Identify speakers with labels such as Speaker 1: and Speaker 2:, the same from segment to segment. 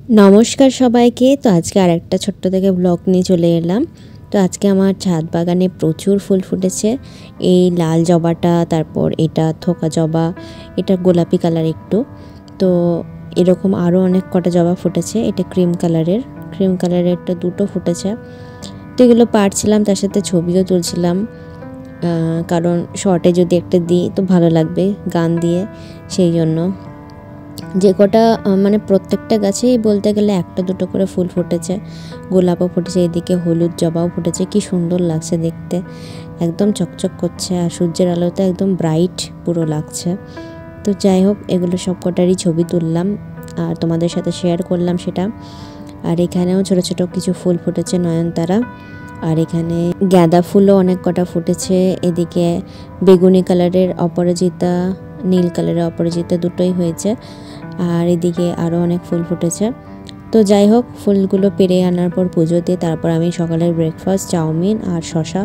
Speaker 1: नमस्कार सबाइके। तो आज के आरेकटा छोट्ट थेके ब्लग निये चले एलाम। तो आज के आमार छाद बागाने प्रचुर फुल फुटेছে। এই लाल जबाटा, तारपर এটা थोका जबा, এটা गोलापी कालार एकटू। तो एरकम आरो अनेक कटा जबा फुटेছে। এটা क्रीम कालारेर একটা দুটো ফুটেছে। তো এগুলো পাড়ছিলাম, তার সাথে ছবিও তুলছিলাম, কারণ শর্টে যদি একটা দিই তো ভালো লাগবে গান দিয়ে। সেই জন্য যে কটা মানে প্রত্যেকটা গাছেই বলতে গেলে একটা দুটো করে ফুল ফুটেছে। গোলাপও ফুটেছে, এদিকে হলুদ জবাও ফুটেছে। কি সুন্দর লাগছে দেখতে, একদম চকচক করছে আর সূর্যের আলোতে একদম ব্রাইট পুরো লাগছে। তো যাই হোক, এগুলো সব কটারই ছবি তুললাম আর তোমাদের সাথে শেয়ার করলাম সেটা। আর এখানেও ছোট ছোট কিছু ফুল ফুটেছে, নয়নতারা। আর এখানে গাঁদা ফুলও অনেক কটা ফুটেছে। এদিকে বেগুনি কালারের অপরাজিতা, নীল কালারের অপরাজিতা দুটোই হয়েছে। আর এদিকে আরও অনেক ফুল ফুটেছে। তো যাই হোক, ফুলগুলো পেরে আনার পর পুজো দিয়ে তারপর আমি সকালের ব্রেকফাস্ট চাউমিন আর শশা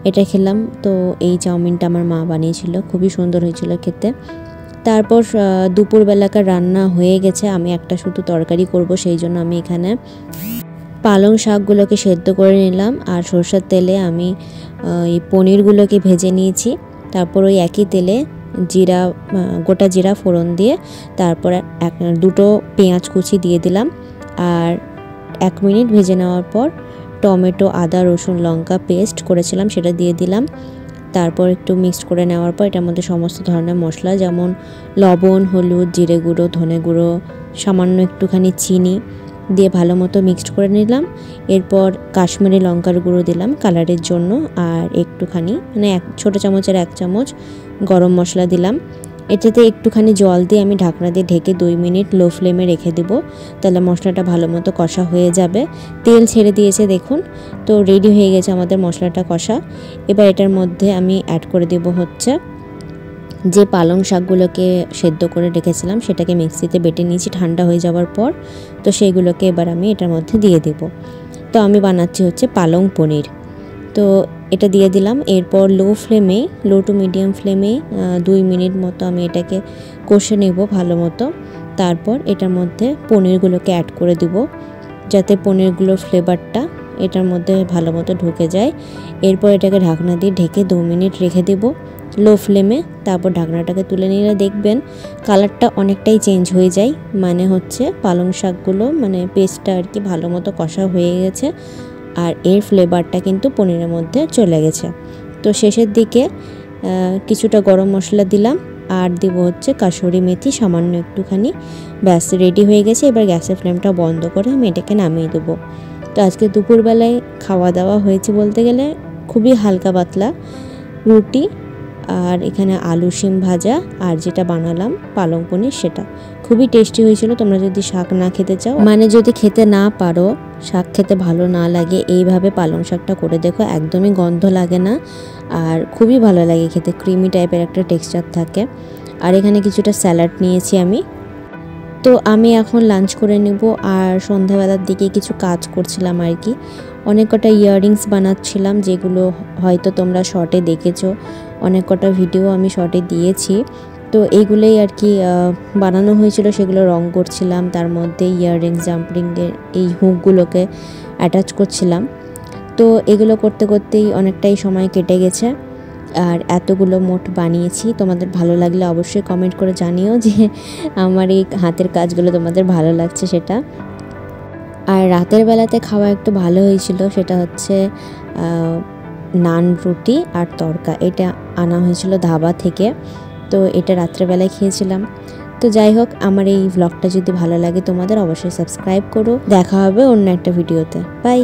Speaker 1: এটা খেলাম। তো এই চাউমিনটা আমার মা বানিয়েছিল, খুবই সুন্দর হয়েছিল খেতে। তারপর দুপুরবেলাকার রান্না হয়ে গেছে। আমি একটা শুধু তরকারি করব, সেই জন্য আমি এখানে পালং শাকগুলোকে সেদ্ধ করে নিলাম আর সরষের তেলে আমি এই পনিরগুলোকে ভেজে নিয়েছি। তারপর ওই একই তেলে জিরা, গোটা জিরা ফোড়ন দিয়ে তারপর দুটো পেঁয়াজ কুচি দিয়ে দিলাম। আর 1 মিনিট ভেজে নেওয়ার পর টমেটো, আদা, রসুন, লঙ্কা পেস্ট করেছিলাম সেটা দিয়ে দিলাম। তারপর একটু মিক্সড করে নেওয়ার পর এটার মধ্যে সমস্ত ধরনের মশলা যেমন লবণ, হলুদ, জিরে গুঁড়ো, ধনে গুঁড়ো, সামান্য একটুখানি চিনি দিয়ে ভালো মতো মিক্সড করে নিলাম। এরপর কাশ্মীরি লঙ্কার গুঁড়ো দিলাম কালারের জন্য, আর একটুখানি মানে ছোট চামচের 1 চামচ গরম মশলা দিলাম। এটাতে একটুখানি জল দিয়ে আমি ঢাকনা দিয়ে ঢেকে 2 মিনিট লো ফ্লেমে রেখে দেব, তাহলে মশলাটা ভালো মতো কষা হয়ে যাবে। তেল ছেড়ে দিয়েছে দেখুন। তো রেডি হয়ে গেছে আমাদের মশলাটা কষা। এবার এটার মধ্যে আমি অ্যাড করে দেব হচ্ছে যে পালং শাকগুলোকে সেদ্ধ করে রেখেছিলাম, সেটাকে মিক্সিতে বেটে নিয়েছি ঠান্ডা হয়ে যাওয়ার পর। তো সেইগুলোকে এবার আমি এটার মধ্যে দিয়ে দেব। তো আমি বানাচ্ছি হচ্ছে পালং পনির। তো এটা দিয়ে দিলাম। এরপর লো টু মিডিয়াম ফ্লেমে 2 মিনিট মতো আমি এটাকে কষে নেব ভালো মতো। তারপর এটার মধ্যে পনিরগুলোকে অ্যাড করে দেব, যাতে পনিরগুলোর ফ্লেভারটা এটার মধ্যে ভালো মতো ঢুকে যায়। এরপর এটাকে ঢাকনা দিয়ে ঢেকে 2 মিনিট রেখে দেব লো ফ্লেমে। তারপর ঢাকনাটাকে তুলে নিলে দেখবেন কালারটা অনেকটাই চেঞ্জ হয়ে যায়, মানে হচ্ছে পালং শাকগুলো মানে পেস্টটা আর কি ভালো মতো কষা হয়ে গেছে আর এর ফ্লেভারটা কিন্তু পনিরের মধ্যে চলে গেছে। তো শেষের দিকে কিছুটা গরম মশলা দিলাম আর দেব হচ্ছে কাসুরি মেথি সামান্য একটুখানি। ব্যাস রেডি হয়ে গেছে। এবার গ্যাসের ফ্লেমটা বন্ধ করে আমি এটাকে নামিয়ে দেবো। তো আজকে দুপুরবেলায় খাওয়া দাওয়া হয়েছে বলতে গেলে খুবই হালকা পাতলা, রুটি আর এখানে আলু শিম ভাজা আর যেটা বানালাম পালং পনির, সেটা খুবই টেস্টি হয়েছিল। তোমরা যদি শাক না খেতে চাও, মানে যদি খেতে না পারো, শাক খেতে ভালো না লাগে, এইভাবে পালং শাকটা করে দেখো, একদমই গন্ধ লাগে না আর খুবই ভালো লাগে খেতে, ক্রিমি টাইপের একটা টেক্সচার থাকে। আর এখানে কিছুটা স্যালাড নিয়েছি আমি। তো আমি এখন লাঞ্চ করে নেব আর সন্ধ্যাবেলার দিকে কিছু কাজ করছিলাম আর কি। অনেক কটা ইয়াররিংস বানাচ্ছিলাম, যেগুলো হয়তো তোমরা শর্টে দেখেছো, অনেক কটা ভিডিও আমি শর্টে দিয়েছি। তো এইগুলোই আর কি বানানো হয়েছিল, সেগুলো রং করছিলাম, তার মধ্যে ইয়াররিংস জাম্পরিংয়ের এই হুকগুলোকে অ্যাটাচ করছিলাম। তো এগুলো করতে করতেই অনেকটাই সময় কেটে গেছে আর এতগুলো মোট বানিয়েছি। তোমাদের ভালো লাগলে অবশ্যই কমেন্ট করে জানিও যে আমার এই হাতের কাজগুলো তোমাদের ভালো লাগছে সেটা। আর রাতের বেলাতে খাওয়া একটু ভালো হয়েছিল, সেটা হচ্ছে নান, রুটি আর তড়কা। এটা আনা হয়েছিল ধাবা থেকে, তো এটা রাত্রেবেলায় খেয়েছিলাম। তো যাই হোক, আমার এই ভ্লগটা যদি ভালো লাগে তোমাদের অবশ্যই সাবস্ক্রাইব করো। দেখা হবে অন্য একটা ভিডিওতে। বাই।